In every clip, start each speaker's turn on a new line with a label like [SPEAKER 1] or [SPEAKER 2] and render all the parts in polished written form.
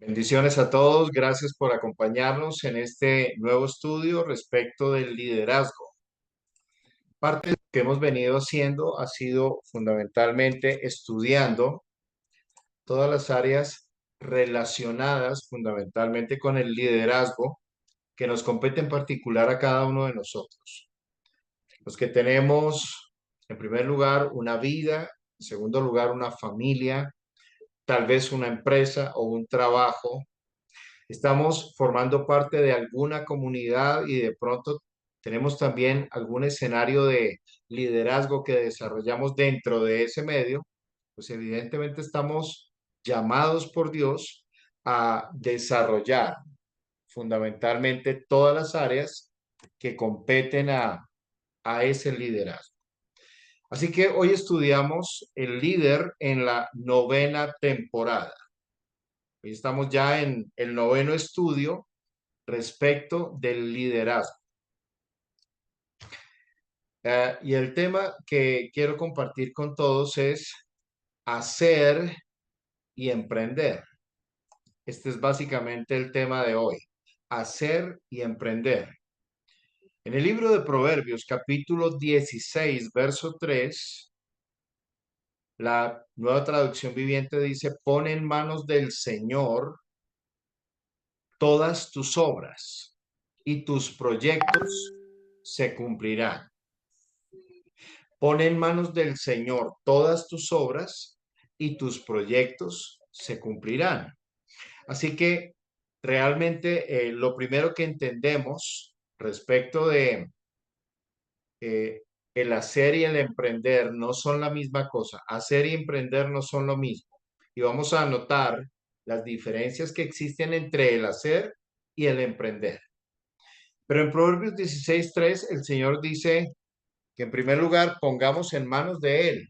[SPEAKER 1] Bendiciones a todos, gracias por acompañarnos en este nuevo estudio respecto del liderazgo. Parte de lo que hemos venido haciendo ha sido fundamentalmente estudiando todas las áreas relacionadas fundamentalmente con el liderazgo que nos compete en particular a cada uno de nosotros. Los que tenemos, en primer lugar, una vida, en segundo lugar, una familia, tal vez una empresa o un trabajo. Estamos formando parte de alguna comunidad y de pronto tenemos también algún escenario de liderazgo que desarrollamos dentro de ese medio, pues evidentemente estamos llamados por Dios a desarrollar fundamentalmente todas las áreas que competen a ese liderazgo. Así que hoy estudiamos el líder en la novena temporada. Hoy estamos ya en el noveno estudio respecto del liderazgo. Y el tema que quiero compartir con todos es hacer y emprender. Este es básicamente el tema de hoy, hacer y emprender. En el libro de Proverbios, capítulo 16, verso 3, la nueva traducción viviente dice, pon en manos del Señor todas tus obras y tus proyectos se cumplirán. Pon en manos del Señor todas tus obras y tus proyectos se cumplirán. Así que realmente lo primero que entendemos respecto de eh, el hacer y el emprender no son la misma cosa. Hacer y emprender no son lo mismo. Y vamos a notar las diferencias que existen entre el hacer y el emprender. Pero en Proverbios 16:3 el Señor dice que en primer lugar pongamos en manos de Él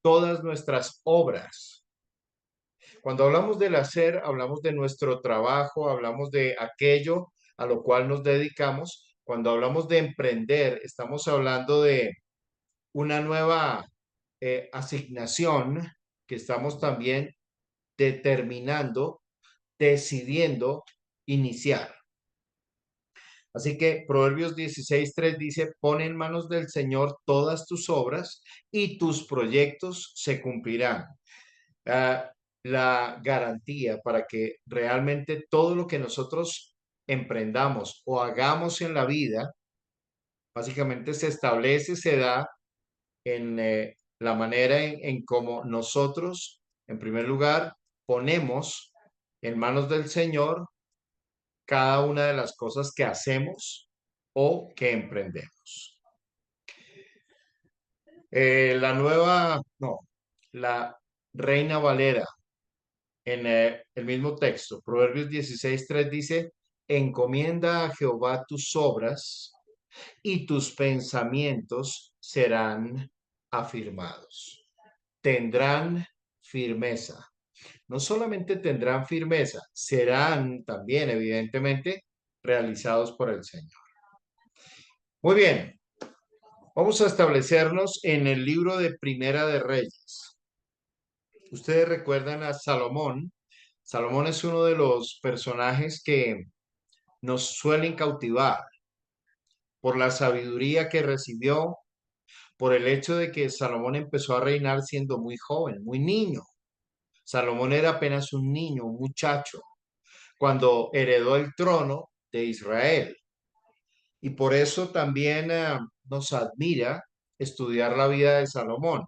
[SPEAKER 1] todas nuestras obras. Cuando hablamos del hacer, hablamos de nuestro trabajo, hablamos de aquello a lo cual nos dedicamos. Cuando hablamos de emprender, estamos hablando de una nueva asignación que estamos también determinando, decidiendo iniciar. Así que Proverbios 16:3 dice, pon en manos del Señor todas tus obras y tus proyectos se cumplirán. Ah, la garantía para que realmente todo lo que nosotros emprendamos o hagamos en la vida, básicamente se establece, se da en la manera en cómo nosotros, en primer lugar, ponemos en manos del Señor cada una de las cosas que hacemos o que emprendemos. La Reina Valera en el mismo texto, Proverbios 16:3 dice, encomienda a Jehová tus obras y tus pensamientos serán afirmados. Tendrán firmeza. No solamente tendrán firmeza, serán también, evidentemente, realizados por el Señor. Muy bien, vamos a establecernos en el libro de Primera de Reyes. Ustedes recuerdan a Salomón. Salomón es uno de los personajes que nos suelen cautivar por la sabiduría que recibió, por el hecho de que Salomón empezó a reinar siendo muy joven, muy niño. Salomón era apenas un niño, un muchacho, cuando heredó el trono de Israel. Y por eso también nos admira estudiar la vida de Salomón.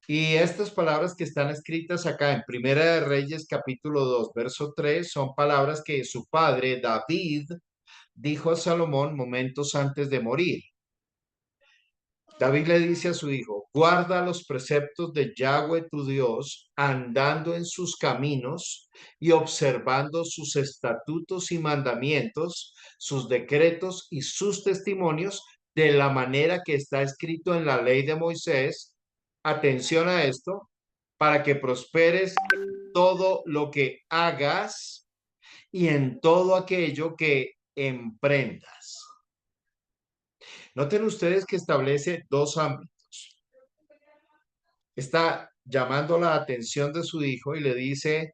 [SPEAKER 1] Y estas palabras que están escritas acá en Primera de Reyes capítulo 2 verso 3 son palabras que su padre David dijo a Salomón momentos antes de morir. David le dice a su hijo, guarda los preceptos de Yahweh tu Dios, andando en sus caminos y observando sus estatutos y mandamientos, sus decretos y sus testimonios, de la manera que está escrito en la ley de Moisés. Atención a esto, para que prosperes en todo lo que hagas y en todo aquello que emprendas. Noten ustedes que establece dos ámbitos. está llamando la atención de su hijo y le dice,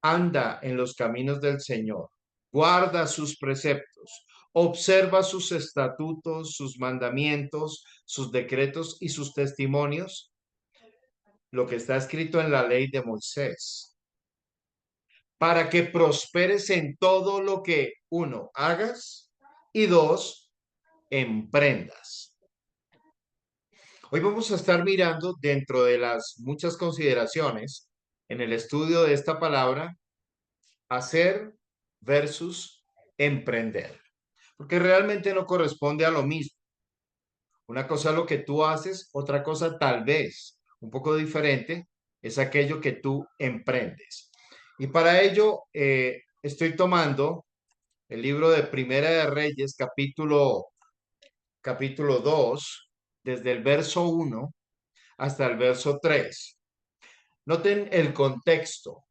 [SPEAKER 1] anda en los caminos del Señor, guarda sus preceptos, observa sus estatutos, sus mandamientos, sus decretos y sus testimonios, lo que está escrito en la ley de Moisés, para que prosperes en todo lo que, uno, hagas y dos, emprendas. Hoy vamos a estar mirando dentro de las muchas consideraciones en el estudio de esta palabra, hacer versus emprender, porque realmente no corresponde a lo mismo. Una cosa es lo que tú haces, otra cosa tal vez un poco diferente es aquello que tú emprendes. Y para ello estoy tomando el libro de Primera de Reyes, capítulo 2, desde el verso 1 hasta el verso 3. Noten el contexto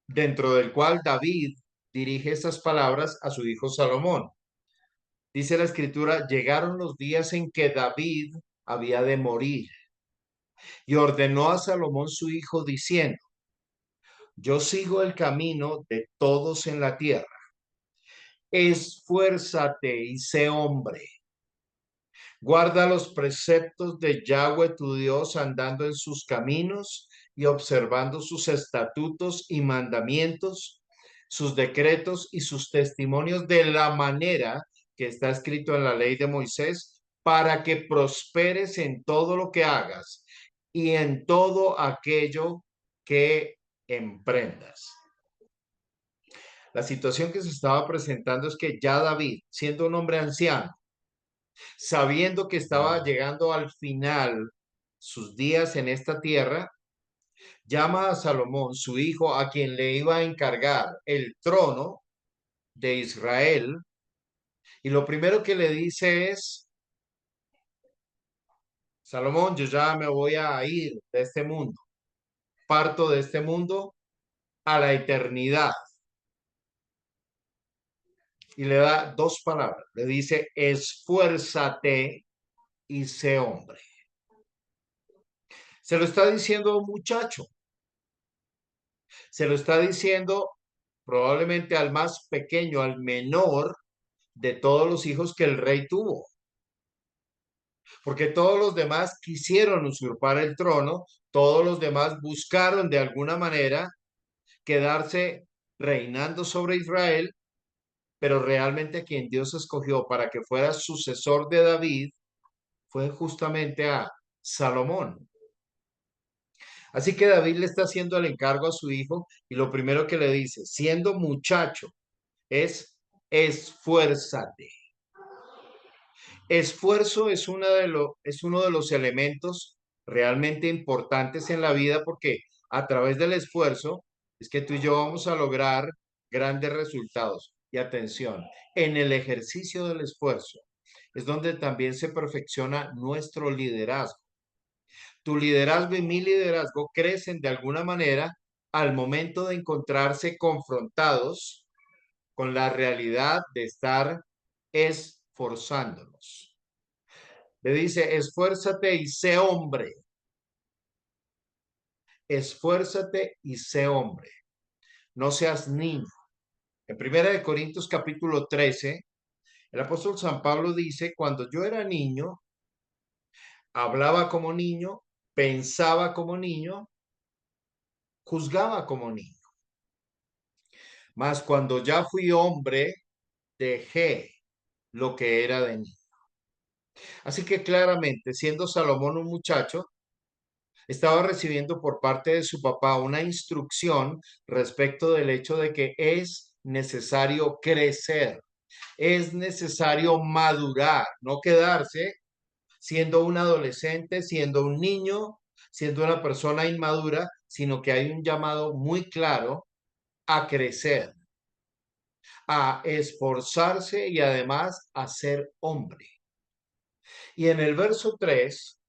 [SPEAKER 1] dentro del cual David dirige estas palabras a su hijo Salomón. Dice la escritura, llegaron los días en que David había de morir y ordenó a Salomón su hijo diciendo, yo sigo el camino de todos en la tierra. Esfuérzate y sé hombre. Guarda los preceptos de Yahweh tu Dios andando en sus caminos y observando sus estatutos y mandamientos, sus decretos y sus testimonios de la manera que está escrito en la ley de Moisés, para que prosperes en todo lo que hagas y en todo aquello que emprendas. La situación que se estaba presentando es que ya David, siendo un hombre anciano, sabiendo que estaba llegando al final sus días en esta tierra, llama a Salomón, su hijo, a quien le iba a encargar el trono de Israel, y lo primero que le dice es, Salomón, yo ya me voy a ir de este mundo, parto de este mundo a la eternidad. Y le da dos palabras, le dice, esfuérzate y sé hombre. Se lo está diciendo a un muchacho, se lo está diciendo probablemente al más pequeño, al menor de todos los hijos que el rey tuvo, porque todos los demás quisieron usurpar el trono, todos los demás buscaron de alguna manera quedarse reinando sobre Israel, pero realmente quien Dios escogió para que fuera sucesor de David fue justamente a Salomón. Así que David le está haciendo el encargo a su hijo y lo primero que le dice, siendo muchacho, es esfuérzate. Esfuerzo es es uno de los elementos realmente importantes en la vida porque a través del esfuerzo es que tú y yo vamos a lograr grandes resultados. Y atención, en el ejercicio del esfuerzo es donde también se perfecciona nuestro liderazgo. Tu liderazgo y mi liderazgo crecen de alguna manera al momento de encontrarse confrontados con la realidad de estar esforzándonos. Le dice, esfuérzate y sé hombre. Esfuérzate y sé hombre. No seas niño. En Primera de Corintios capítulo 13, el apóstol San Pablo dice, cuando yo era niño, hablaba como niño, pensaba como niño, juzgaba como niño. Mas cuando ya fui hombre, dejé lo que era de niño. Así que claramente, siendo Salomón un muchacho, estaba recibiendo por parte de su papá una instrucción respecto del hecho de que es necesario crecer, es necesario madurar, no quedarse siendo un adolescente, siendo un niño, siendo una persona inmadura, sino que hay un llamado muy claro a crecer, a esforzarse y además a ser hombre. Y en el verso 3,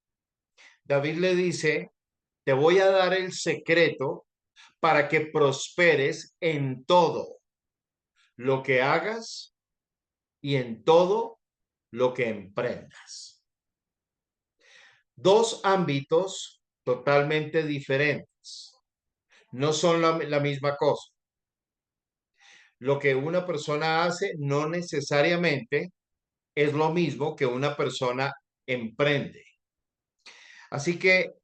[SPEAKER 1] David le dice, te voy a dar el secreto para que prosperes en todo lo que hagas y en todo lo que emprendas. Dos ámbitos totalmente diferentes. No son la misma cosa. Lo que una persona hace no necesariamente es lo mismo que una persona emprende. Así que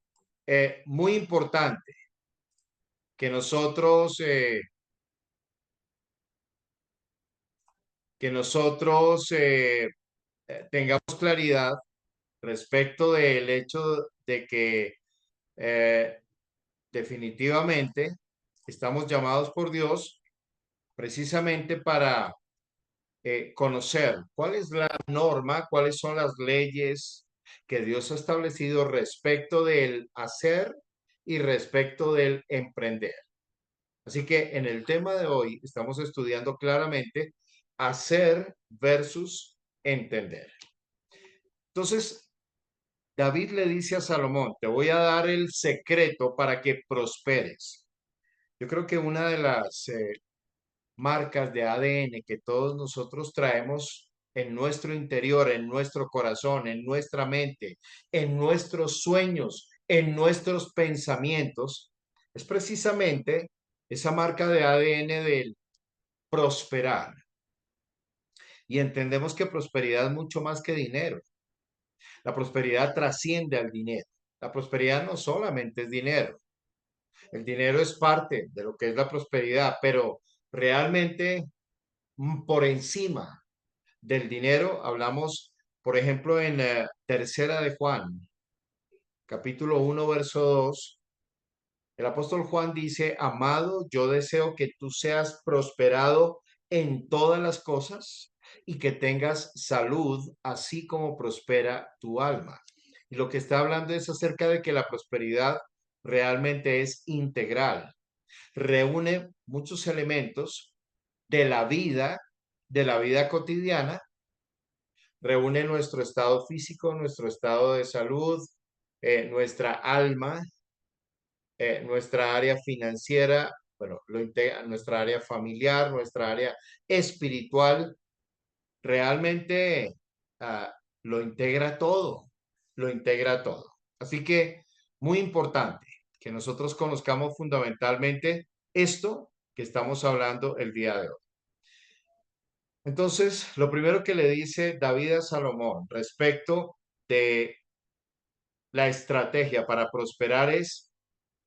[SPEAKER 1] muy importante que nosotros tengamos claridad respecto del hecho de que eh, definitivamente estamos llamados por Dios precisamente para conocer cuál es la norma, cuáles son las leyes que Dios ha establecido respecto del hacer y respecto del emprender. Así que en el tema de hoy estamos estudiando claramente hacer versus entender. Entonces, David le dice a Salomón, te voy a dar el secreto para que prosperes. Yo creo que una de las marcas de ADN que todos nosotros traemos en nuestro interior, en nuestro corazón, en nuestra mente, en nuestros sueños, en nuestros pensamientos, es precisamente esa marca de ADN del prosperar. Y entendemos que prosperidad es mucho más que dinero. La prosperidad trasciende al dinero. La prosperidad no solamente es dinero. El dinero es parte de lo que es la prosperidad, pero realmente por encima del dinero hablamos, por ejemplo, en Tercera de Juan, capítulo 1, verso 2. El apóstol Juan dice, amado, yo deseo que tú seas prosperado en todas las cosas y que tengas salud, así como prospera tu alma. Y lo que está hablando es acerca de que la prosperidad realmente es integral, reúne muchos elementos de la vida cotidiana, reúne nuestro estado físico, nuestro estado de salud, nuestra alma, nuestra área financiera, bueno, lo integra, nuestra área familiar, nuestra área espiritual, realmente ah, lo integra todo, lo integra todo. Así que muy importante que nosotros conozcamos fundamentalmente esto que estamos hablando el día de hoy. Entonces, lo primero que le dice David a Salomón respecto de la estrategia para prosperar es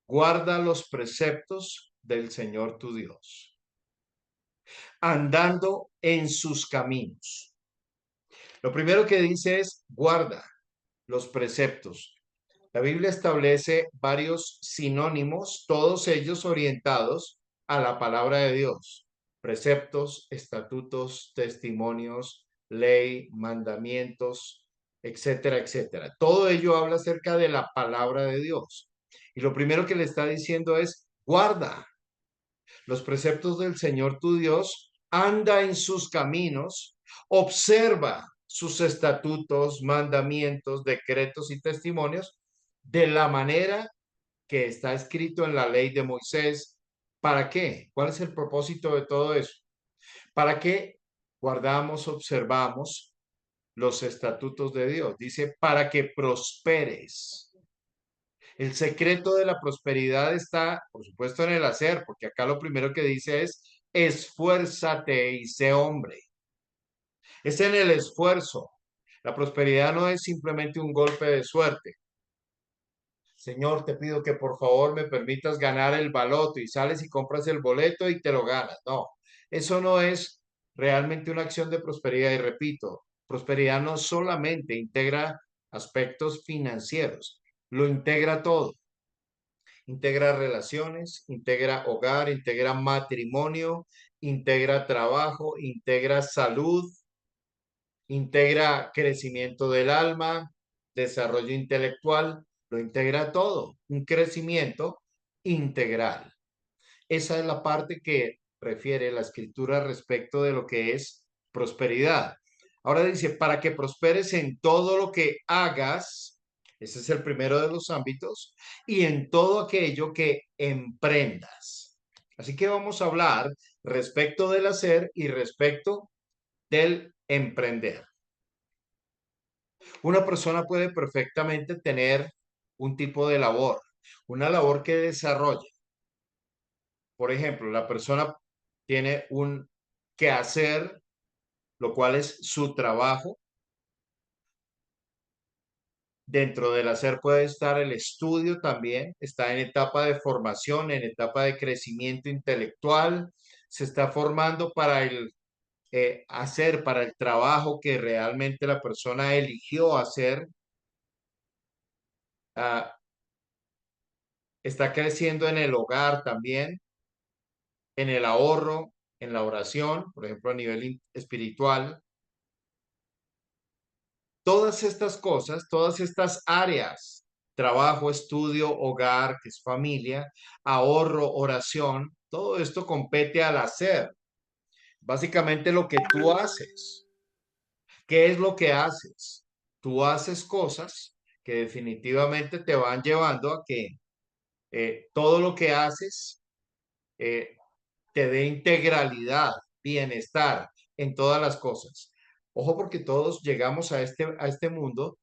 [SPEAKER 1] guarda los preceptos del Señor tu Dios, andando en sus caminos. Lo primero que dice es guarda los preceptos. La Biblia establece varios sinónimos, todos ellos orientados a la palabra de Dios. Preceptos, estatutos, testimonios, ley, mandamientos, etcétera, etcétera. Todo ello habla acerca de la palabra de Dios. Y lo primero que le está diciendo es, guarda los preceptos del Señor tu Dios, anda en sus caminos, observa sus estatutos, mandamientos, decretos y testimonios de la manera que está escrito en la ley de Moisés. ¿Para qué? ¿Cuál es el propósito de todo eso? ¿Para qué guardamos, observamos los estatutos de Dios? Dice, para que prosperes. El secreto de la prosperidad está, por supuesto, en el hacer, porque acá lo primero que dice es, esfuérzate y sé hombre. Es en el esfuerzo. La prosperidad no es simplemente un golpe de suerte. Señor, te pido que por favor me permitas ganar el baloto y sales y compras el boleto y te lo ganas. No, eso no es realmente una acción de prosperidad. Y repito, prosperidad no solamente integra aspectos financieros, lo integra todo. Integra relaciones, integra hogar, integra matrimonio, integra trabajo, integra salud, integra crecimiento del alma, desarrollo intelectual, lo integra todo, un crecimiento integral. Esa es la parte que refiere la escritura respecto de lo que es prosperidad. Ahora dice, para que prosperes en todo lo que hagas, ese es el primero de los ámbitos, y en todo aquello que emprendas. Así que vamos a hablar respecto del hacer y respecto del emprender. Una persona puede perfectamente tener un tipo de labor, una labor que desarrolla. Por ejemplo, la persona tiene un quehacer, lo cual es su trabajo. Dentro del hacer puede estar el estudio también, está en etapa de formación, en etapa de crecimiento intelectual, se está formando para el hacer, para el trabajo que realmente la persona eligió hacer. Ah, está creciendo en el hogar también, en el ahorro, en la oración, por ejemplo, a nivel espiritual. Todas estas cosas, todas estas áreas, trabajo, estudio, hogar, que es familia, ahorro, oración, todo esto compete al hacer. Básicamente lo que tú haces. ¿Qué es lo que haces? Tú haces cosas que definitivamente te van llevando a que todo lo que haces eh, te dé integralidad, bienestar en todas las cosas. Ojo porque todos llegamos a este mundo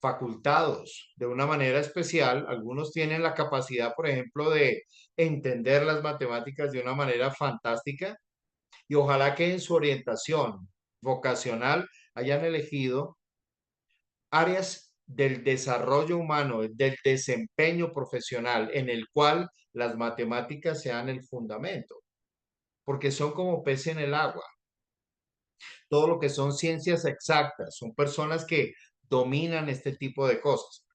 [SPEAKER 1] facultados de una manera especial. Algunos tienen la capacidad, por ejemplo, de entender las matemáticas de una manera fantástica y ojalá que en su orientación vocacional hayan elegido áreas del desarrollo humano, del desempeño profesional en el cual las matemáticas sean el fundamento, porque son como peces en el agua. Todo lo que son ciencias exactas, son personas que dominan este tipo de cosas.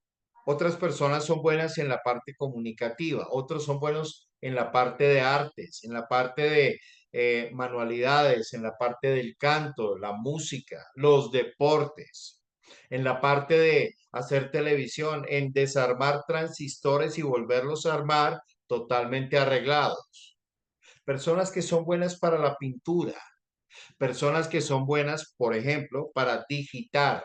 [SPEAKER 1] Otras personas son buenas en la parte comunicativa, otros son buenos en la parte de artes, en la parte de manualidades, en la parte del canto, la música, los deportes, en la parte de hacer televisión, en desarmar transistores y volverlos a armar totalmente arreglados. Personas que son buenas para la pintura, personas que son buenas, por ejemplo, para digitar,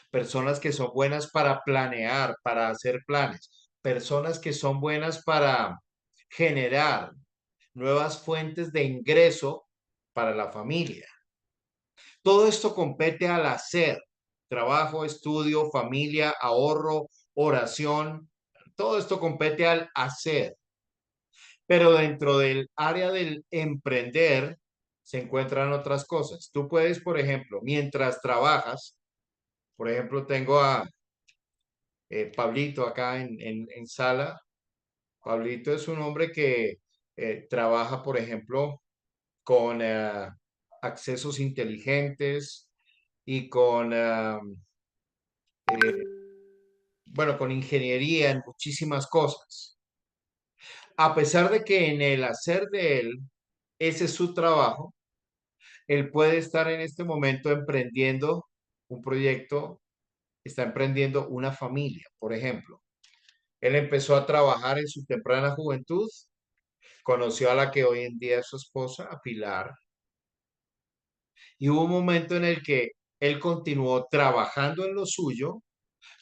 [SPEAKER 1] personas que son buenas para planear, para hacer planes, personas que son buenas para generar nuevas fuentes de ingreso para la familia. Todo esto compete al hacer, trabajo, estudio, familia, ahorro, oración, todo esto compete al hacer. Pero dentro del área del emprender se encuentran otras cosas. Tú puedes, por ejemplo, mientras trabajas, por ejemplo, tengo a Pablito acá en sala. Pablito es un hombre que trabaja, por ejemplo, con accesos inteligentes y con, bueno, con ingeniería en muchísimas cosas. A pesar de que en el hacer de él, ese es su trabajo, él puede estar en este momento emprendiendo un proyecto, está emprendiendo una familia, por ejemplo. Él empezó a trabajar en su temprana juventud. Conoció a la que hoy en día es su esposa, a Pilar, y hubo un momento en el que él continuó trabajando en lo suyo,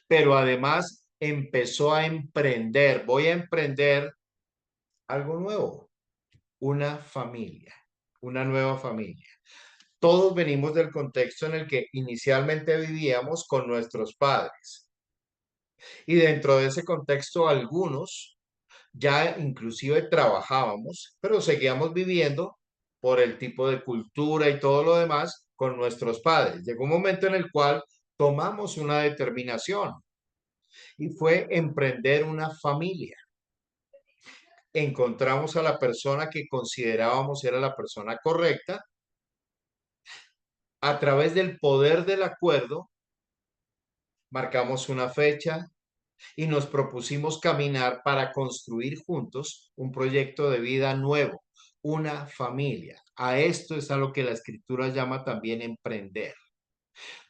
[SPEAKER 1] pero además empezó a emprender. Voy a emprender algo nuevo, una familia, una nueva familia. Todos venimos del contexto en el que inicialmente vivíamos con nuestros padres y dentro de ese contexto algunos ya inclusive trabajábamos, pero seguíamos viviendo por el tipo de cultura y todo lo demás con nuestros padres. Llegó un momento en el cual tomamos una determinación y fue emprender una familia. Encontramos a la persona que considerábamos era la persona correcta. A través del poder del acuerdo, marcamos una fecha, y nos propusimos caminar para construir juntos un proyecto de vida nuevo, una familia. A esto es a lo que la escritura llama también emprender.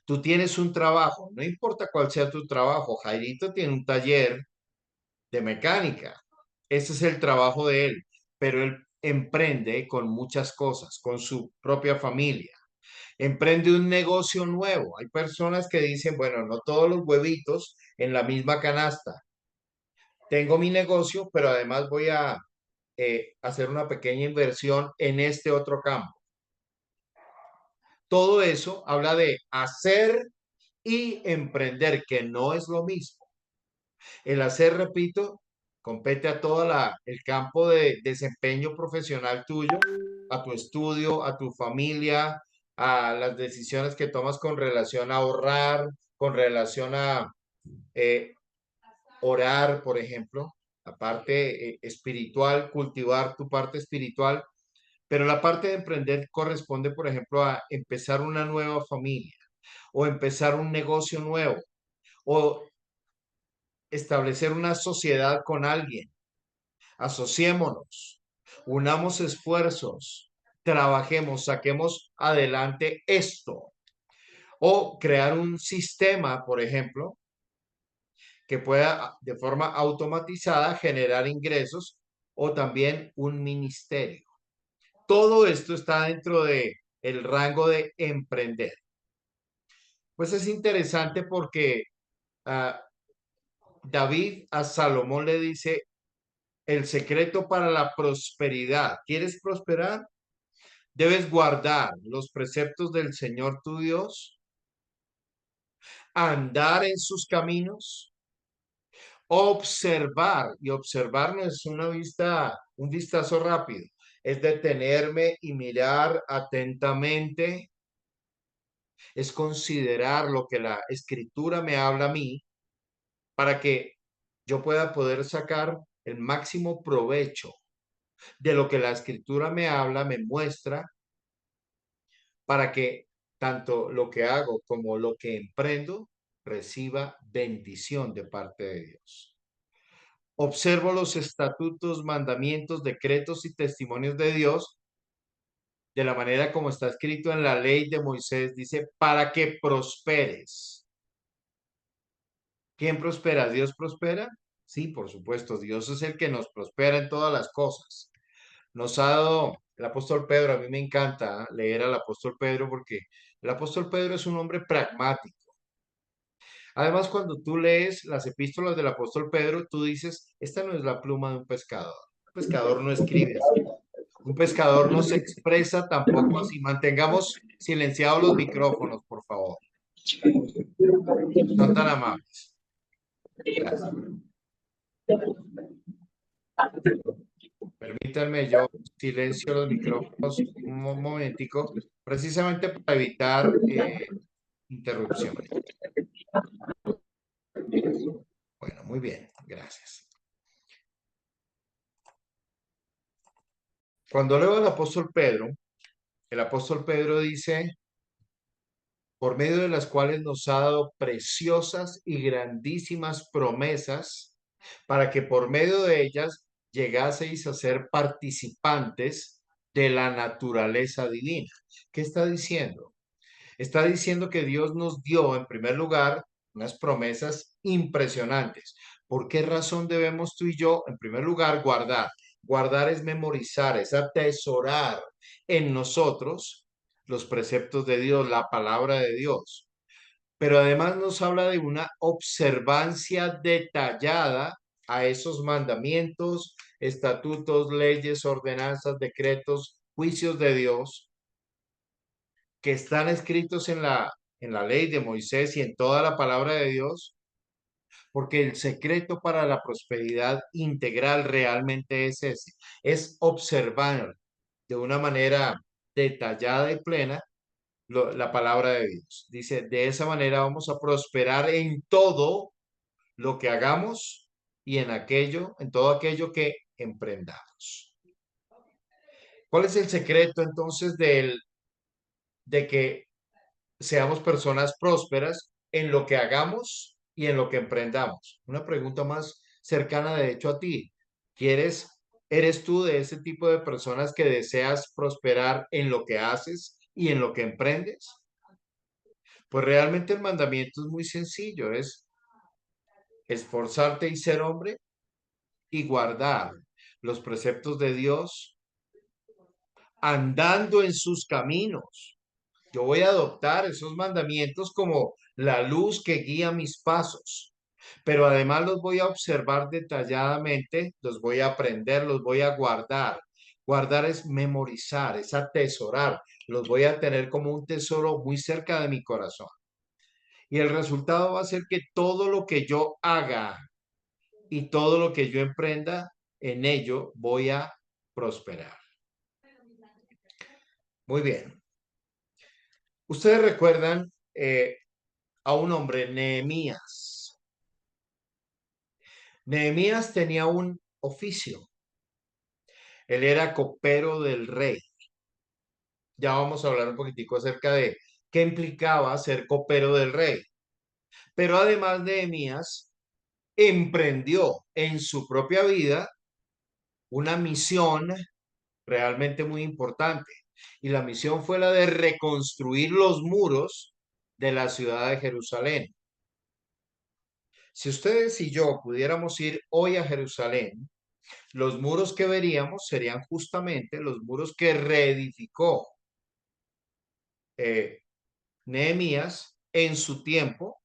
[SPEAKER 1] Tú tienes un trabajo, no importa cuál sea tu trabajo. Jairito tiene un taller de mecánica. Ese es el trabajo de él, pero él emprende con muchas cosas, con su propia familia. Emprende un negocio nuevo. Hay personas que dicen, bueno, no todos los huevitos en la misma canasta. Tengo mi negocio, pero además voy a hacer una pequeña inversión en este otro campo. Todo eso habla de hacer y emprender, que no es lo mismo. El hacer, repito, compete a todo el campo de desempeño profesional tuyo, a tu estudio, a tu familia, a las decisiones que tomas con relación a ahorrar, con relación a eh, orar, por ejemplo, la parte espiritual, cultivar tu parte espiritual, pero la parte de emprender corresponde, por ejemplo, a empezar una nueva familia o empezar un negocio nuevo o establecer una sociedad con alguien. Asociémonos, unamos esfuerzos, trabajemos, saquemos adelante esto. O crear un sistema, por ejemplo, que pueda de forma automatizada generar ingresos o también un ministerio. Todo esto está dentro de el rango de emprender. Pues es interesante porque uh, David a Salomón le dice el secreto para la prosperidad. ¿Quieres prosperar? Debes guardar los preceptos del Señor tu Dios, andar en sus caminos, observar, y observar no es una vista, un vistazo rápido, es detenerme y mirar atentamente, es considerar lo que la escritura me habla a mí para que yo pueda poder sacar el máximo provecho de lo que la escritura me habla, me muestra, para que tanto lo que hago como lo que emprendo reciba bendición de parte de Dios. Observo los estatutos, mandamientos, decretos y testimonios de Dios de la manera como está escrito en la ley de Moisés. Dice, para que prosperes. ¿Quién prospera? ¿Dios prospera? Sí, por supuesto, Dios es el que nos prospera en todas las cosas. Nos ha dado el apóstol Pedro, a mí me encanta leer al apóstol Pedro porque el apóstol Pedro es un hombre pragmático. Además, cuando tú lees las epístolas del apóstol Pedro, tú dices, esta no es la pluma de un pescador. Un pescador no escribe así. Un pescador no se expresa tampoco así. Mantengamos silenciados los micrófonos, por favor. Son tan amables. Gracias. Permítanme, yo silencio los micrófonos un momentico, precisamente para evitar interrupciones. Bueno, muy bien, gracias. Cuando leo al apóstol Pedro, el apóstol Pedro dice, por medio de las cuales nos ha dado preciosas y grandísimas promesas, para que por medio de ellas llegaseis a ser participantes de la naturaleza divina. ¿Qué está diciendo? Está diciendo que Dios nos dio, en primer lugar, unas promesas impresionantes. ¿Por qué razón debemos tú y yo, en primer lugar, guardar? Guardar es memorizar, es atesorar en nosotros los preceptos de Dios, la palabra de Dios. Pero además nos habla de una observancia detallada a esos mandamientos, estatutos, leyes, ordenanzas, decretos, juicios de Dios que están escritos en la ley de Moisés y en toda la palabra de Dios, porque el secreto para la prosperidad integral realmente es ese, es observar de una manera detallada y plena la palabra de Dios. Dice, de esa manera vamos a prosperar en todo lo que hagamos y en aquello, en todo aquello que emprendamos. ¿Cuál es el secreto entonces de que seamos personas prósperas en lo que hagamos y en lo que emprendamos? Una pregunta más cercana de hecho a ti. Eres tú de ese tipo de personas que deseas prosperar en lo que haces y en lo que emprendes? Pues realmente el mandamiento es muy sencillo, es esforzarte y ser hombre y guardar los preceptos de Dios andando en sus caminos. Yo voy a adoptar esos mandamientos como la luz que guía mis pasos, pero además los voy a observar detalladamente, los voy a aprender, los voy a guardar. Guardar es memorizar, es atesorar, los voy a tener como un tesoro muy cerca de mi corazón. Y el resultado va a ser que todo lo que yo haga y todo lo que yo emprenda, en ello voy a prosperar. Muy bien. Ustedes recuerdan a un hombre, Nehemías. Nehemías tenía un oficio. Él era copero del rey. Ya vamos a hablar un poquitico acerca de qué implicaba ser copero del rey. Pero además Nehemías emprendió en su propia vida una misión realmente muy importante. Y la misión fue la de reconstruir los muros de la ciudad de Jerusalén. Si ustedes y yo pudiéramos ir hoy a Jerusalén, los muros que veríamos serían justamente los muros que reedificó eh, Nehemías en su tiempo,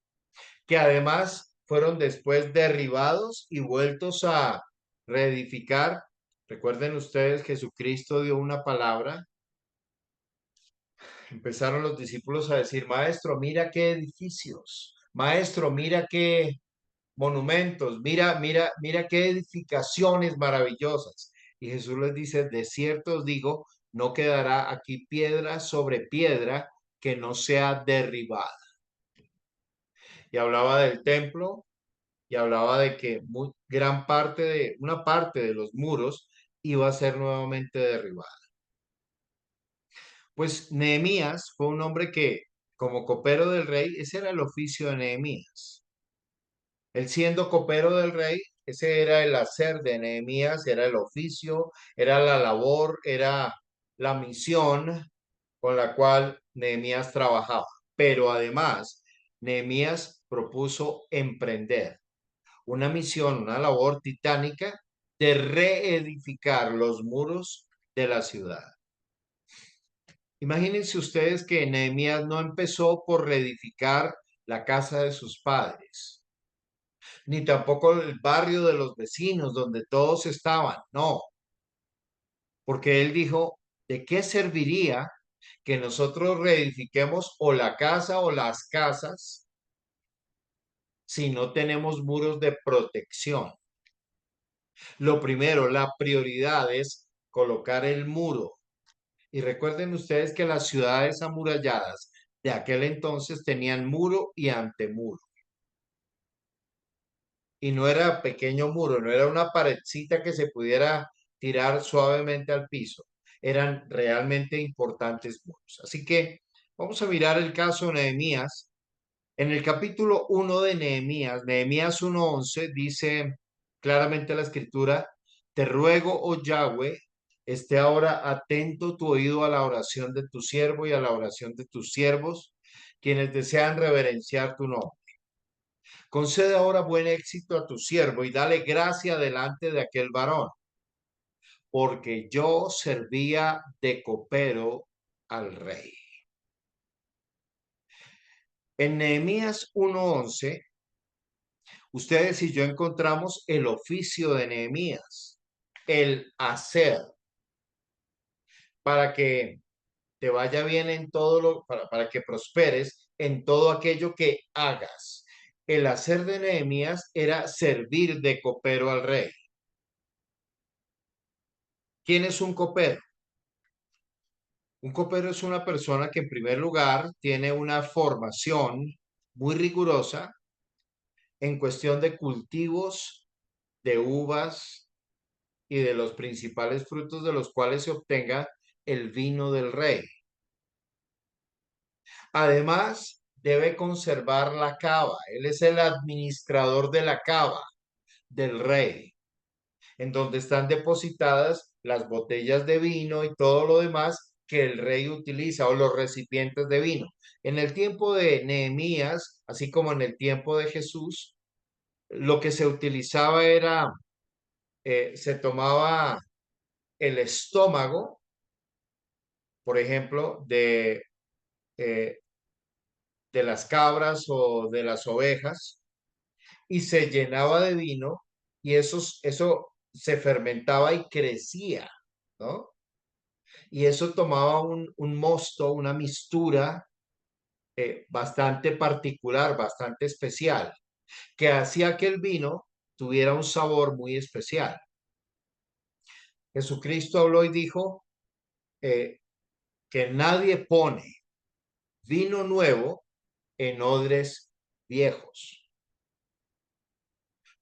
[SPEAKER 1] que además fueron después derribados y vueltos a reedificar. Recuerden ustedes, Jesucristo dio una palabra. Empezaron los discípulos a decir, maestro, mira qué edificios, maestro, mira qué monumentos, mira qué edificaciones maravillosas. Y Jesús les dice, de cierto os digo, no quedará aquí piedra sobre piedra que no sea derribada. Y hablaba del templo y hablaba de que una parte de los muros iba a ser nuevamente derribada. Pues Nehemías fue un hombre que, como copero del rey, ese era el oficio de Nehemías. Él siendo copero del rey, ese era el hacer de Nehemías, era el oficio, era la labor, era la misión con la cual Nehemías trabajaba. Pero además, Nehemías propuso emprender una misión, una labor titánica de reedificar los muros de la ciudad. Imagínense ustedes que Nehemías no empezó por reedificar la casa de sus padres, ni tampoco el barrio de los vecinos donde todos estaban, no, porque él dijo, ¿de qué serviría que nosotros reedifiquemos o la casa o las casas si no tenemos muros de protección? Lo primero, la prioridad es colocar el muro. Y recuerden ustedes que las ciudades amuralladas de aquel entonces tenían muro y antemuro. Y no era pequeño muro, no era una paredcita que se pudiera tirar suavemente al piso. Eran realmente importantes muros. Así que vamos a mirar el caso de Nehemías. En el capítulo 1 de Nehemías, Nehemías 1:11, dice claramente la escritura, te ruego, oh Yahweh, esté ahora atento tu oído a la oración de tu siervo y a la oración de tus siervos, quienes desean reverenciar tu nombre. Concede ahora buen éxito a tu siervo y dale gracia delante de aquel varón, porque yo servía de copero al rey. En Nehemías 1:11, ustedes y yo encontramos el oficio de Nehemías, el hacer, para que te vaya bien en todo para que prosperes en todo aquello que hagas. El hacer de Nehemías era servir de copero al rey. ¿Quién es un copero? Un copero es una persona que en primer lugar tiene una formación muy rigurosa en cuestión de cultivos de uvas y de los principales frutos de los cuales se obtenga el vino del rey. Además, debe conservar la cava. Él es el administrador de la cava del rey, en donde están depositadas las botellas de vino y todo lo demás que el rey utiliza o los recipientes de vino. En el tiempo de Nehemías, así como en el tiempo de Jesús, lo que se utilizaba era, se tomaba el estómago, por ejemplo, eh, de las cabras o de las ovejas y se llenaba de vino y eso se fermentaba y crecía, ¿no? Y eso tomaba un mosto, una mistura bastante particular, bastante especial, que hacía que el vino tuviera un sabor muy especial. Jesucristo habló y dijo eh, que nadie pone vino nuevo en odres viejos.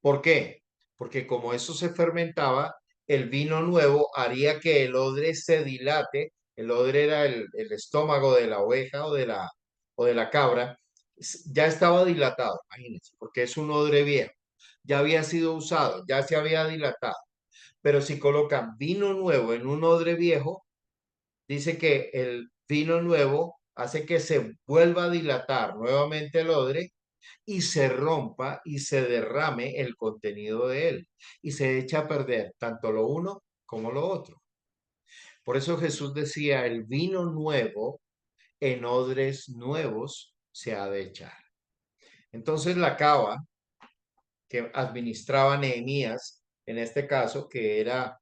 [SPEAKER 1] ¿Por qué? Porque como eso se fermentaba, el vino nuevo haría que el odre se dilate. El odre era el estómago de la oveja o de la cabra. Ya estaba dilatado, imagínense, porque es un odre viejo. Ya había sido usado, ya se había dilatado. Pero si colocan vino nuevo en un odre viejo, dice que el vino nuevo hace que se vuelva a dilatar nuevamente el odre y se rompa y se derrame el contenido de él y se echa a perder tanto lo uno como lo otro. Por eso Jesús decía, el vino nuevo en odres nuevos se ha de echar. Entonces la cava que administraba Nehemías, en este caso, que era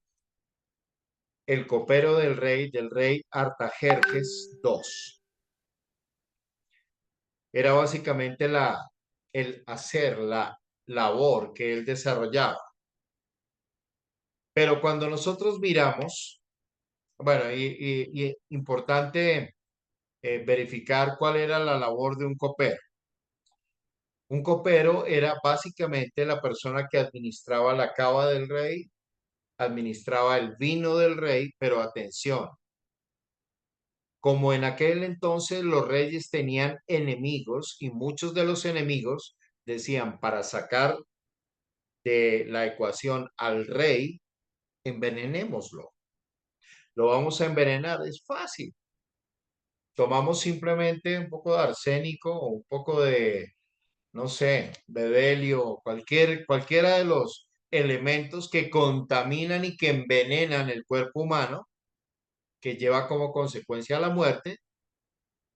[SPEAKER 1] el copero del rey Artajerjes II, era básicamente el hacer la labor que él desarrollaba. Pero cuando nosotros miramos, bueno, y importante verificar cuál era la labor de un copero. Un copero era básicamente la persona que administraba la cava del rey, administraba el vino del rey, pero atención, como en aquel entonces los reyes tenían enemigos y muchos de los enemigos decían, para sacar de la ecuación al rey, envenenémoslo. Lo vamos a envenenar, es fácil. Tomamos simplemente un poco de arsénico o un poco de, no sé, bedelio, cualquiera de los elementos que contaminan y que envenenan el cuerpo humano, que lleva como consecuencia la muerte,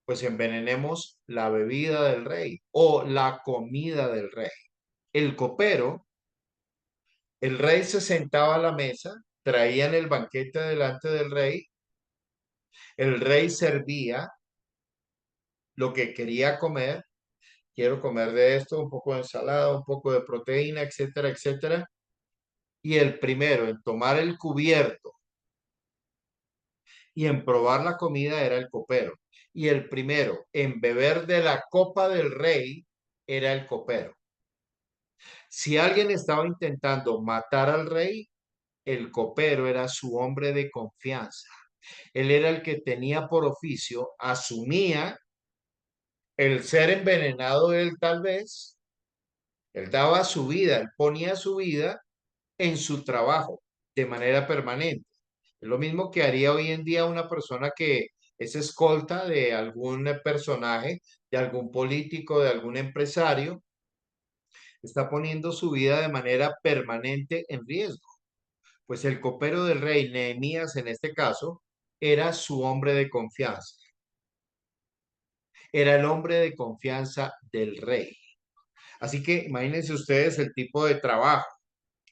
[SPEAKER 1] pues envenenemos la bebida del rey o la comida del rey. El copero, el rey se sentaba a la mesa, traían el banquete delante del rey, el rey servía lo que quería comer. Quiero comer de esto, un poco de ensalada, un poco de proteína, etcétera, etcétera. Y el primero en tomar el cubierto y en probar la comida era el copero. Y el primero en beber de la copa del rey era el copero. Si alguien estaba intentando matar al rey, el copero era su hombre de confianza. Él era el que tenía por oficio, asumía el ser envenenado él tal vez, él daba su vida, él ponía su vida en su trabajo de manera permanente. Es lo mismo que haría hoy en día una persona que es escolta de algún personaje, de algún político, de algún empresario, está poniendo su vida de manera permanente en riesgo. Pues el copero del rey, Nehemías en este caso, era su hombre de confianza. Era el hombre de confianza del rey. Así que imagínense ustedes el tipo de trabajo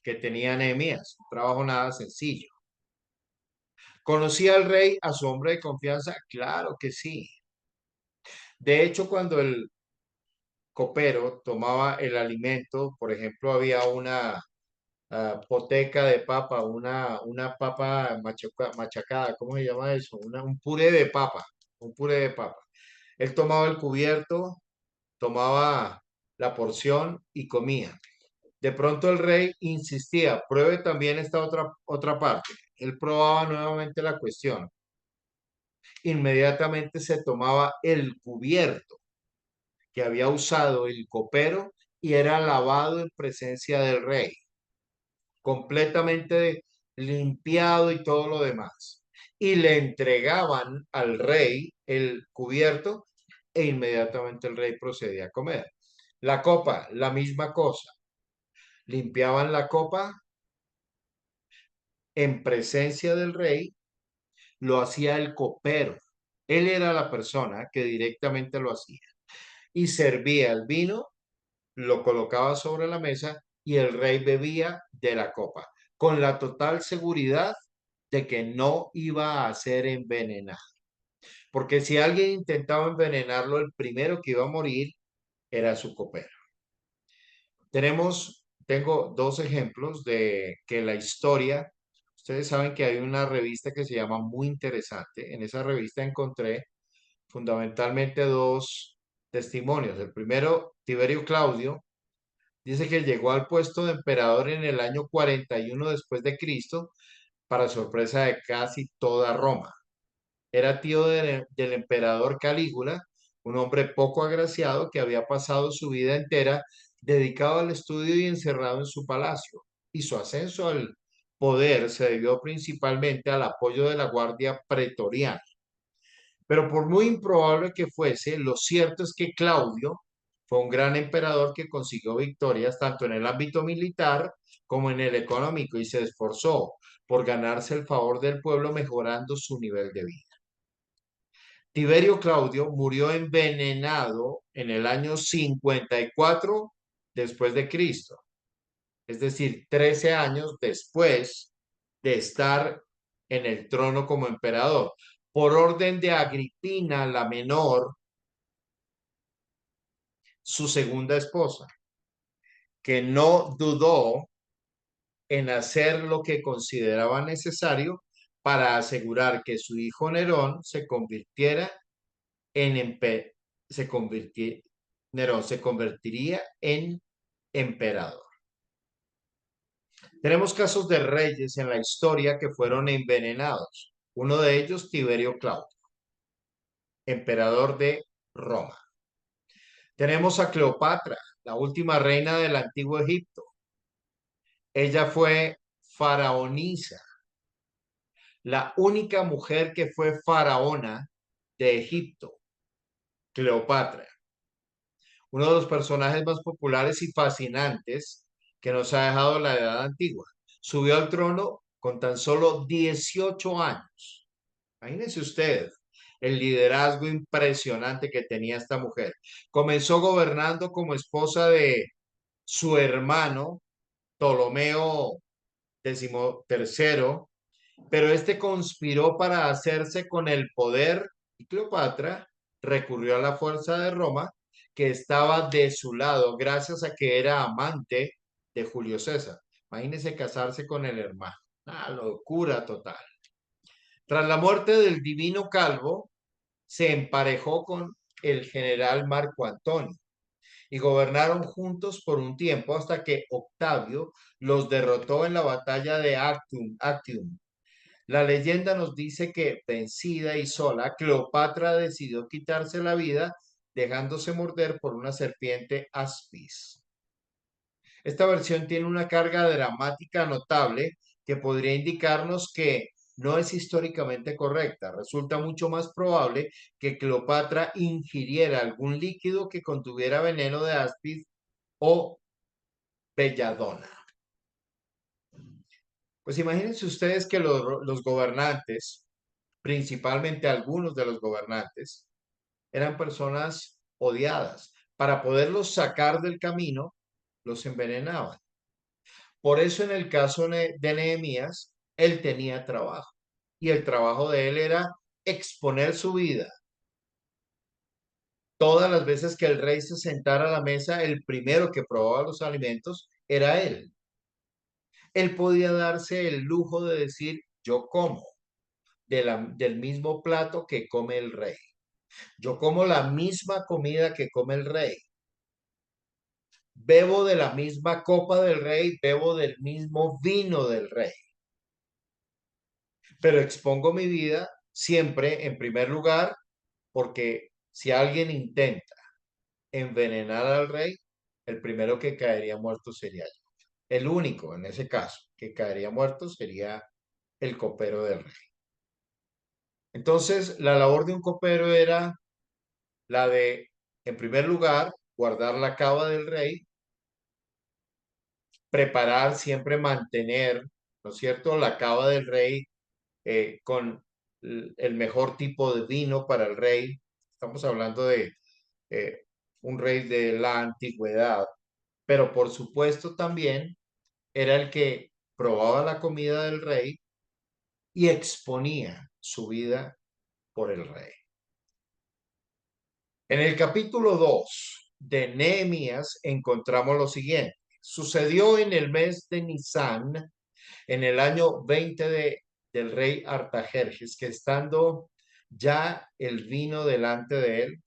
[SPEAKER 1] que tenía Nehemías, un trabajo nada sencillo. ¿Conocía al rey a su hombre de confianza? Claro que sí. De hecho, cuando el copero tomaba el alimento, por ejemplo, había una poteca de papa, una papa machacada, ¿cómo se llama eso? Un puré de papa, un puré de papa. Él tomaba el cubierto, tomaba la porción y comía. De pronto el rey insistía, pruebe también esta otra parte. Él probaba nuevamente la cuestión. Inmediatamente se tomaba el cubierto que había usado el copero y era lavado en presencia del rey, completamente limpiado y todo lo demás. Y le entregaban al rey el cubierto e inmediatamente el rey procedía a comer. La copa, la misma cosa. Limpiaban la copa en presencia del rey, lo hacía el copero. Él era la persona que directamente lo hacía. Y servía el vino, lo colocaba sobre la mesa y el rey bebía de la copa, con la total seguridad de que no iba a ser envenenado. Porque si alguien intentaba envenenarlo, el primero que iba a morir era su copero. Tenemos tengo dos ejemplos de que la historia, ustedes saben que hay una revista que se llama Muy Interesante. En esa revista encontré fundamentalmente dos testimonios. El primero, Tiberio Claudio, dice que llegó al puesto de emperador en el año 41 después de Cristo, para sorpresa de casi toda Roma. Era tío del emperador Calígula, un hombre poco agraciado que había pasado su vida entera dedicado al estudio y encerrado en su palacio. Y su ascenso al poder se debió principalmente al apoyo de la Guardia Pretoriana. Pero por muy improbable que fuese, lo cierto es que Claudio fue un gran emperador que consiguió victorias tanto en el ámbito militar como en el económico y se esforzó por ganarse el favor del pueblo mejorando su nivel de vida. Tiberio Claudio murió envenenado en el año 54 después de Cristo, es decir, 13 años después de estar en el trono como emperador, por orden de Agripina la menor, su segunda esposa, que no dudó en hacer lo que consideraba necesario para asegurar que su hijo Nerón se convirtiera en se convirtiera, Nerón se convertiría en emperador. Tenemos casos de reyes en la historia que fueron envenenados. Uno de ellos, Tiberio Claudio, emperador de Roma. Tenemos a Cleopatra, la última reina del antiguo Egipto. Ella fue faraonisa, la única mujer que fue faraona de Egipto, Cleopatra. Uno de los personajes más populares y fascinantes que nos ha dejado la Edad Antigua. Subió al trono con tan solo 18 años. Imagínense usted el liderazgo impresionante que tenía esta mujer. Comenzó gobernando como esposa de su hermano Ptolomeo XIII, pero este conspiró para hacerse con el poder y Cleopatra recurrió a la fuerza de Roma, que estaba de su lado gracias a que era amante de Julio César. Imagínense casarse con el hermano. Una locura total. Tras la muerte del divino Calvo, se emparejó con el general Marco Antonio y gobernaron juntos por un tiempo hasta que Octavio los derrotó en la batalla de Actium. La leyenda nos dice que, vencida y sola, Cleopatra decidió quitarse la vida dejándose morder por una serpiente aspis. Esta versión tiene una carga dramática notable que podría indicarnos que no es históricamente correcta. Resulta mucho más probable que Cleopatra ingiriera algún líquido que contuviera veneno de aspis o belladona. Pues imagínense ustedes que los gobernantes, principalmente algunos de los gobernantes, eran personas odiadas. Para poderlos sacar del camino, los envenenaban. Por eso en el caso de Nehemías, él tenía trabajo. Y el trabajo de él era exponer su vida. Todas las veces que el rey se sentara a la mesa, el primero que probaba los alimentos era él. Él podía darse el lujo de decir, yo como del mismo plato que come el rey. Yo como la misma comida que come el rey. Bebo de la misma copa del rey, bebo del mismo vino del rey. Pero expongo mi vida siempre en primer lugar porque si alguien intenta envenenar al rey, el primero que caería muerto sería yo. El único en ese caso que caería muerto sería el copero del rey. Entonces, la labor de un copero era la de, en primer lugar, guardar la cava del rey, preparar, siempre mantener, ¿no es cierto?, la cava del rey con el mejor tipo de vino para el rey. Estamos hablando de eh, un rey de la antigüedad, pero por supuesto también era el que probaba la comida del rey y exponía su vida por el rey. En el capítulo 2 de Nehemías encontramos lo siguiente. sucedió en el mes de Nisán, en el año 20 del rey Artajerjes, que estando ya el vino delante de él,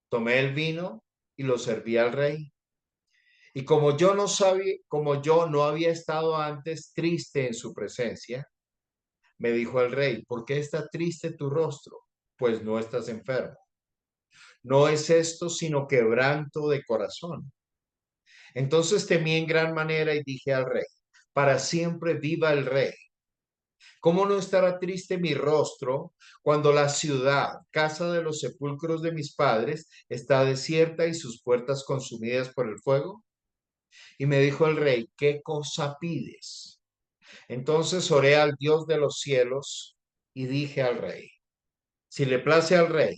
[SPEAKER 1] tomé el vino y lo serví al rey. Y como yo no sabía, como yo no había estado antes triste en su presencia, me dijo el rey, ¿por qué está triste tu rostro? Pues no estás enfermo. No es esto sino quebranto de corazón. Entonces temí en gran manera y dije al rey, para siempre viva el rey. ¿Cómo no estará triste mi rostro cuando la ciudad, casa de los sepulcros de mis padres, está desierta y sus puertas consumidas por el fuego? Y me dijo el rey, ¿qué cosa pides? Entonces oré al Dios de los cielos y dije al rey, si le place al rey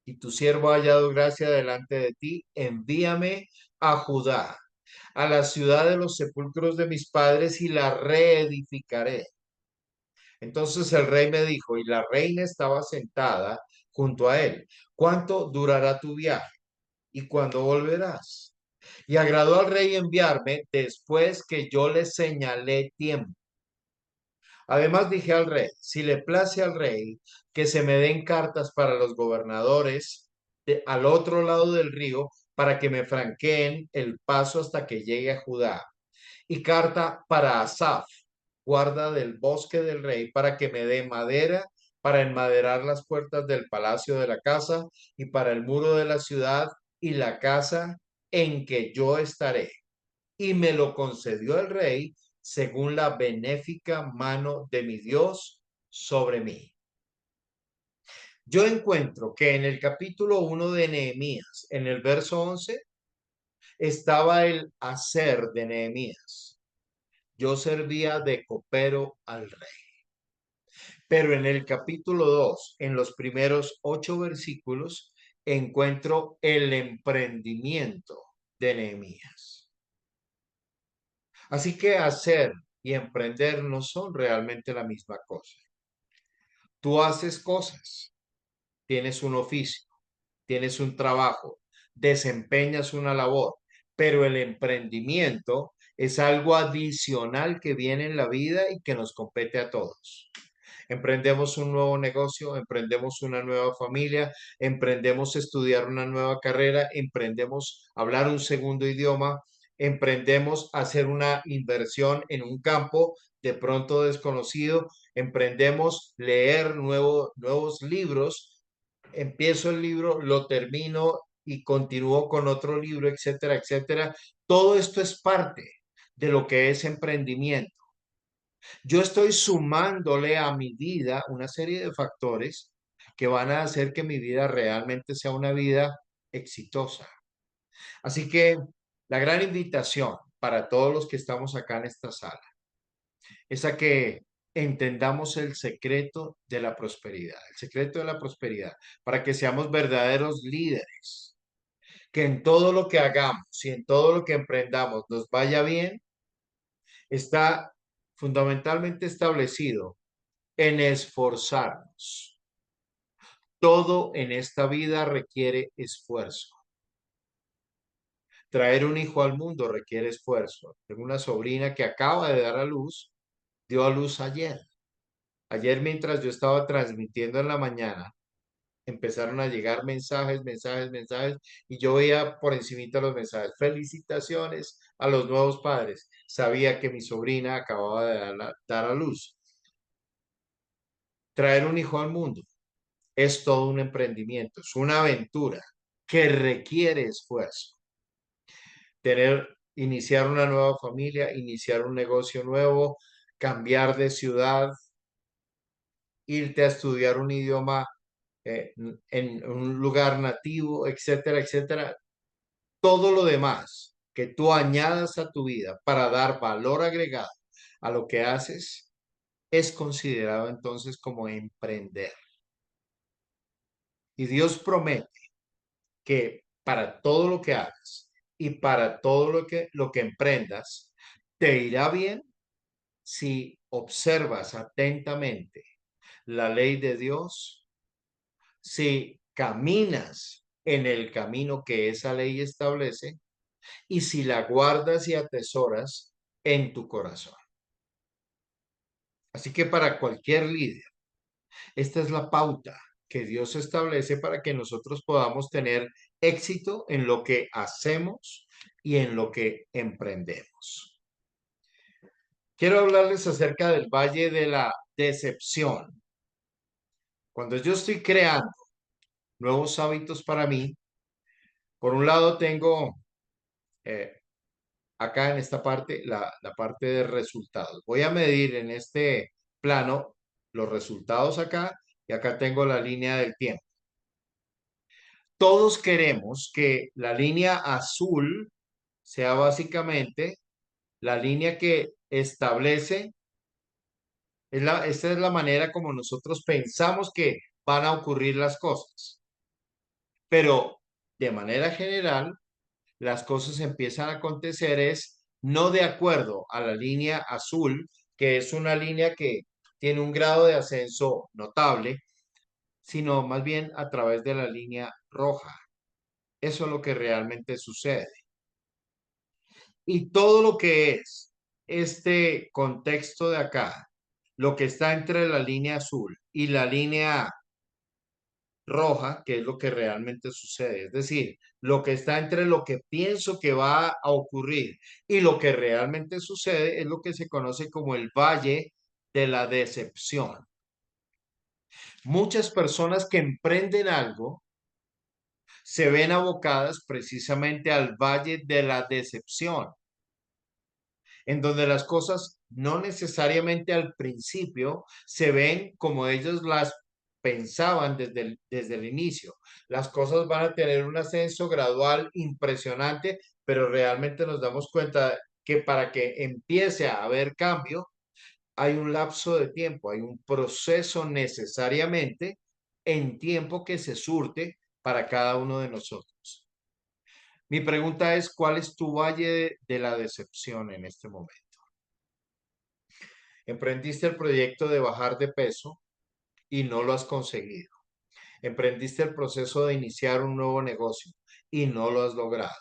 [SPEAKER 1] y tu siervo ha hallado gracia delante de ti, envíame a Judá, a la ciudad de los sepulcros de mis padres y la reedificaré. Entonces el rey me dijo, y la reina estaba sentada junto a él, ¿cuánto durará tu viaje? ¿Y cuándo volverás? Y agradó al rey enviarme después que yo le señalé tiempo. Además dije al rey, si le place al rey que se me den cartas para los gobernadores al otro lado del río para que me franqueen el paso hasta que llegue a Judá. Y carta para Asaf, guarda del bosque del rey, para que me dé madera para enmaderar las puertas del palacio de la casa y para el muro de la ciudad y la casa en que yo estaré. Y me lo concedió el rey según la benéfica mano de mi Dios sobre mí. Yo encuentro que en el capítulo 1 de Nehemías, en el verso 11, estaba el hacer de Nehemías. Yo servía de copero al rey. Pero en el capítulo 2, en los primeros 8 versículos, encuentro el emprendimiento de Nehemías. Así que hacer y emprender no son realmente la misma cosa. Tú haces cosas, tienes un oficio, tienes un trabajo, desempeñas una labor, pero el emprendimiento es algo adicional que viene en la vida y que nos compete a todos. Emprendemos un nuevo negocio, emprendemos una nueva familia, emprendemos estudiar una nueva carrera, emprendemos hablar un segundo idioma, emprendemos hacer una inversión en un campo de pronto desconocido, emprendemos leer nuevos libros, empiezo el libro, lo termino y continúo con otro libro, etcétera, etcétera. Todo esto es parte de lo que es emprendimiento. Yo estoy sumándole a mi vida una serie de factores que van a hacer que mi vida realmente sea una vida exitosa. Así que la gran invitación para todos los que estamos acá en esta sala es a que entendamos el secreto de la prosperidad, el secreto de la prosperidad, para que seamos verdaderos líderes, que en todo lo que hagamos y en todo lo que emprendamos nos vaya bien, está fundamentalmente establecido en esforzarnos. Todo en esta vida requiere esfuerzo. Traer un hijo al mundo requiere esfuerzo. Tengo una sobrina que acaba de dar a luz, dio a luz ayer. Ayer mientras yo estaba transmitiendo en la mañana, empezaron a llegar mensajes, y yo veía por encimita los mensajes. Felicitaciones a los nuevos padres. Sabía que mi sobrina acababa de dar a luz. Traer un hijo al mundo es todo un emprendimiento, es una aventura que requiere esfuerzo. Iniciar una nueva familia, iniciar un negocio nuevo, cambiar de ciudad, irte a estudiar un idioma en un lugar nativo, etcétera, etcétera. Todo lo demás que tú añadas a tu vida para dar valor agregado a lo que haces es considerado entonces como emprender. Y Dios promete que para todo lo que hagas y para todo lo que emprendas, te irá bien si observas atentamente la ley de Dios, si caminas en el camino que esa ley establece y si la guardas y atesoras en tu corazón. Así que para cualquier líder, esta es la pauta que Dios establece para que nosotros podamos tener éxito en lo que hacemos y en lo que emprendemos. Quiero hablarles acerca del Valle de la Decepción. Cuando yo estoy creando nuevos hábitos para mí, por un lado tengo eh, acá en esta parte la parte de resultados. Voy a medir en este plano los resultados acá y acá tengo la línea del tiempo. Todos queremos que la línea azul sea básicamente la línea que establece, esta es la manera como nosotros pensamos que van a ocurrir las cosas. Pero de manera general, las cosas empiezan a acontecer es no de acuerdo a la línea azul, que es una línea que tiene un grado de ascenso notable, sino más bien a través de la línea roja. Eso es lo que realmente sucede. Y todo lo que es este contexto de acá, lo que está entre la línea azul y la línea roja, que es lo que realmente sucede. Es decir, lo que está entre lo que pienso que va a ocurrir y lo que realmente sucede es lo que se conoce como el valle de la decepción. Muchas personas que emprenden algo se ven abocadas precisamente al valle de la decepción, en donde las cosas no necesariamente al principio se ven como ellos las pensaban desde el inicio. Las cosas van a tener un ascenso gradual impresionante, pero realmente nos damos cuenta que para que empiece a haber cambio, hay un lapso de tiempo, hay un proceso necesariamente en tiempo que se surte para cada uno de nosotros. Mi pregunta es, ¿cuál es tu valle de la decepción en este momento? Emprendiste el proyecto de bajar de peso y no lo has conseguido. Emprendiste el proceso de iniciar un nuevo negocio y no lo has logrado.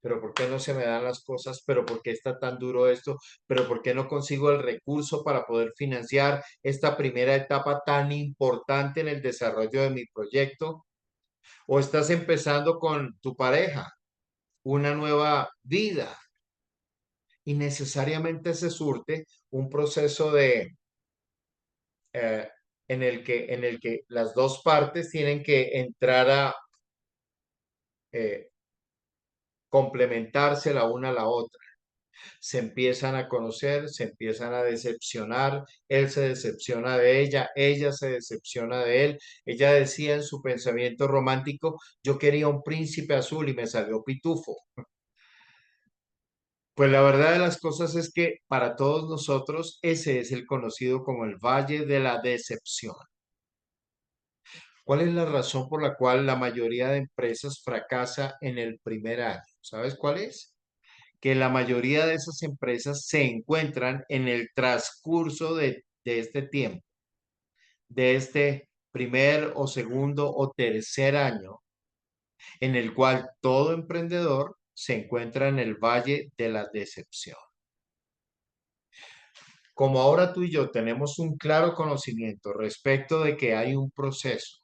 [SPEAKER 1] Pero ¿por qué no se me dan las cosas? ¿Pero por qué está tan duro esto? ¿Pero por qué no consigo el recurso para poder financiar esta primera etapa tan importante en el desarrollo de mi proyecto? ¿O estás empezando con tu pareja una nueva vida y necesariamente se surte un proceso de eh, en el que las dos partes tienen que entrar a eh, complementarse la una a la otra? Se empiezan a conocer, se empiezan a decepcionar, él se decepciona de ella se decepciona de él. Ella decía en su pensamiento romántico, yo quería un príncipe azul y me salió pitufo. Pues la verdad de las cosas es que para todos nosotros ese es el conocido como el Valle de la Decepción. ¿Cuál es la razón por la cual la mayoría de empresas fracasa en el primer año? ¿Sabes cuál es? Que la mayoría de esas empresas se encuentran en el transcurso de este tiempo, de este primer o segundo o tercer año, en el cual todo emprendedor se encuentra en el valle de la decepción. Como ahora tú y yo tenemos un claro conocimiento respecto de que hay un proceso,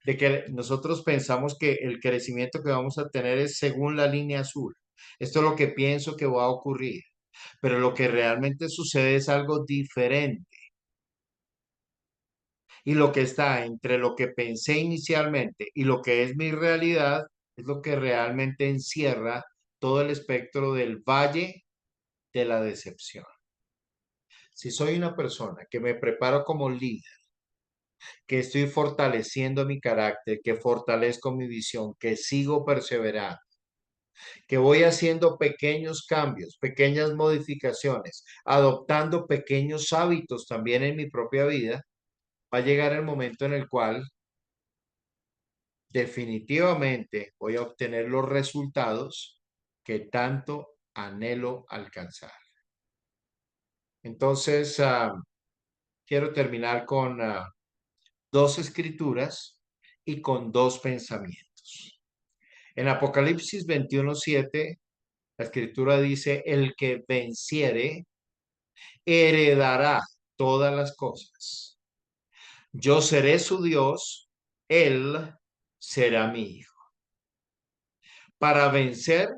[SPEAKER 1] de que nosotros pensamos que el crecimiento que vamos a tener es según la línea azul. Esto es lo que pienso que va a ocurrir, pero lo que realmente sucede es algo diferente. Y lo que está entre lo que pensé inicialmente y lo que es mi realidad es lo que realmente encierra todo el espectro del valle de la decepción. Si soy una persona que me preparo como líder, que estoy fortaleciendo mi carácter, que fortalezco mi visión, que sigo perseverando, que voy haciendo pequeños cambios, pequeñas modificaciones, adoptando pequeños hábitos también en mi propia vida, va a llegar el momento en el cual definitivamente voy a obtener los resultados que tanto anhelo alcanzar. Entonces, quiero terminar con dos escrituras y con dos pensamientos. En Apocalipsis 21:7, la escritura dice, el que venciere heredará todas las cosas. Yo seré su Dios, él será mi hijo. Para vencer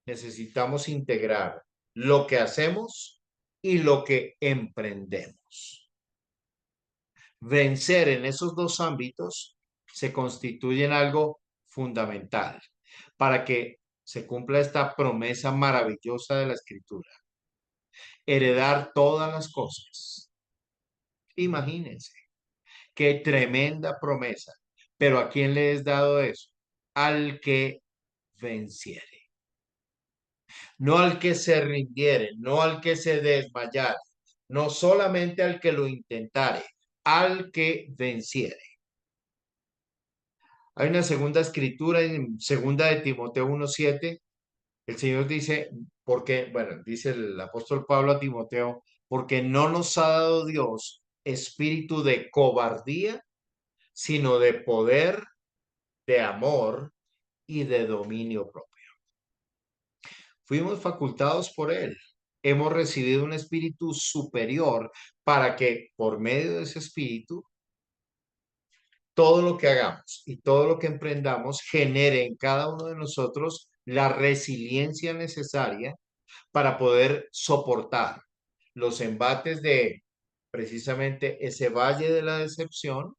[SPEAKER 1] necesitamos integrar lo que hacemos y lo que emprendemos. Vencer en esos dos ámbitos se constituye en algo fundamental para que se cumpla esta promesa maravillosa de la Escritura. Heredar todas las cosas. Imagínense, qué tremenda promesa. Pero ¿a quién le es dado eso? Al que venciere. No al que se rindiere, no al que se desmayare, no solamente al que lo intentare, al que venciere. Hay una segunda escritura en segunda de Timoteo 1:7. El Señor dice, porque, bueno, dice el apóstol Pablo a Timoteo, porque no nos ha dado Dios espíritu de cobardía, sino de poder, de amor y de dominio propio. Fuimos facultados por Él. Hemos recibido un espíritu superior para que por medio de ese espíritu todo lo que hagamos y todo lo que emprendamos genere en cada uno de nosotros la resiliencia necesaria para poder soportar los embates de precisamente ese valle de la decepción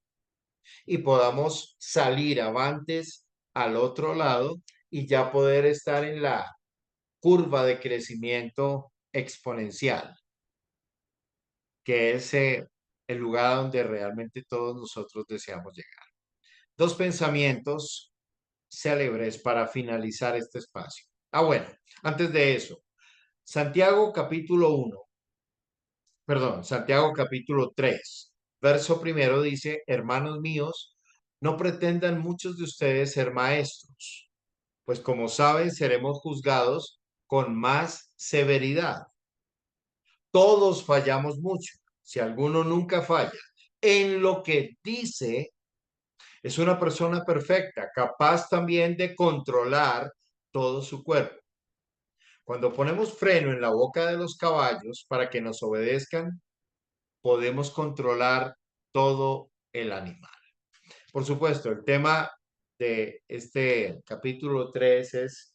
[SPEAKER 1] y podamos salir avantes al otro lado y ya poder estar en la curva de crecimiento exponencial, que es el lugar donde realmente todos nosotros deseamos llegar. Dos pensamientos célebres para finalizar este espacio. Bueno, antes de eso, Santiago capítulo 1, perdón, Santiago capítulo 3, verso primero dice, hermanos míos, no pretendan muchos de ustedes ser maestros, pues como saben, seremos juzgados con más severidad. Todos fallamos mucho. Si alguno nunca falla en lo que dice, es una persona perfecta, capaz también de controlar todo su cuerpo. Cuando ponemos freno en la boca de los caballos para que nos obedezcan, podemos controlar todo el animal. Por supuesto, el tema de este capítulo 3 es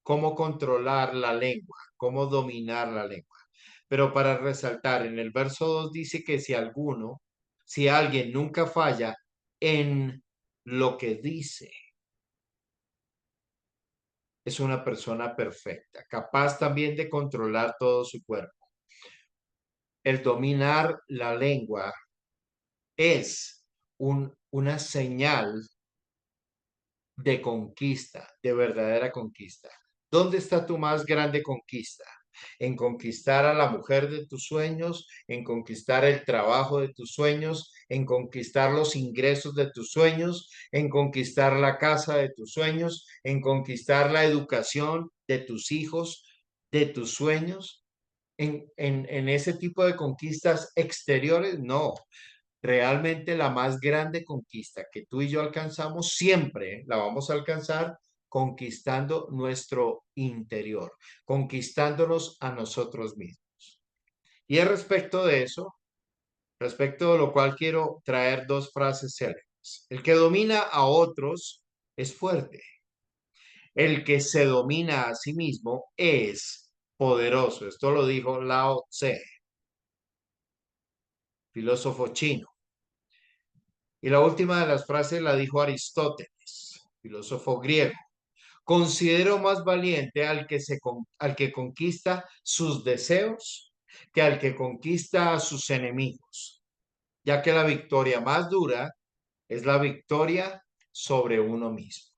[SPEAKER 1] cómo controlar la lengua, cómo dominar la lengua. Pero para resaltar, en el verso 2 dice que si alguien nunca falla en lo que dice, es una persona perfecta, capaz también de controlar todo su cuerpo. El dominar la lengua es una señal de conquista, de verdadera conquista. ¿Dónde está tu más grande conquista? En conquistar a la mujer de tus sueños, en conquistar el trabajo de tus sueños, en conquistar los ingresos de tus sueños, en conquistar la casa de tus sueños, en conquistar la educación de tus hijos, de tus sueños, en ese tipo de conquistas exteriores. No, realmente la más grande conquista que tú y yo alcanzamos, siempre la vamos a alcanzar conquistando nuestro interior, conquistándonos a nosotros mismos. Y es respecto de eso, respecto de lo cual quiero traer dos frases célebres. El que domina a otros es fuerte. El que se domina a sí mismo es poderoso. Esto lo dijo Lao Tse, filósofo chino. Y la última de las frases la dijo Aristóteles, filósofo griego. Considero más valiente al que conquista sus deseos que al que conquista a sus enemigos, ya que la victoria más dura es la victoria sobre uno mismo.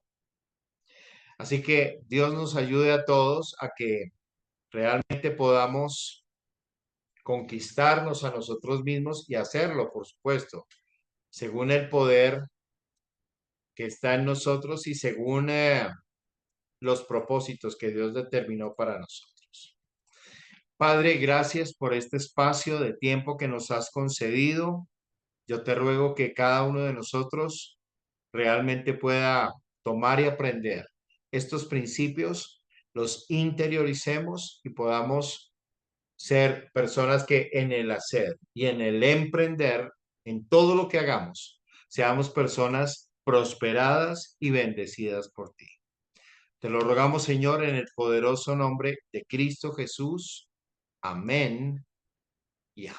[SPEAKER 1] Así que Dios nos ayude a todos a que realmente podamos conquistarnos a nosotros mismos y hacerlo, por supuesto, según el poder que está en nosotros y según los propósitos que Dios determinó para nosotros. Padre, gracias por este espacio de tiempo que nos has concedido. Yo te ruego que cada uno de nosotros realmente pueda tomar y aprender estos principios los interioricemos y podamos ser personas que en el hacer y en el emprender, en todo lo que hagamos, seamos personas prosperadas y bendecidas por ti. Te lo rogamos, Señor, en el poderoso nombre de Cristo Jesús. Amén y amén.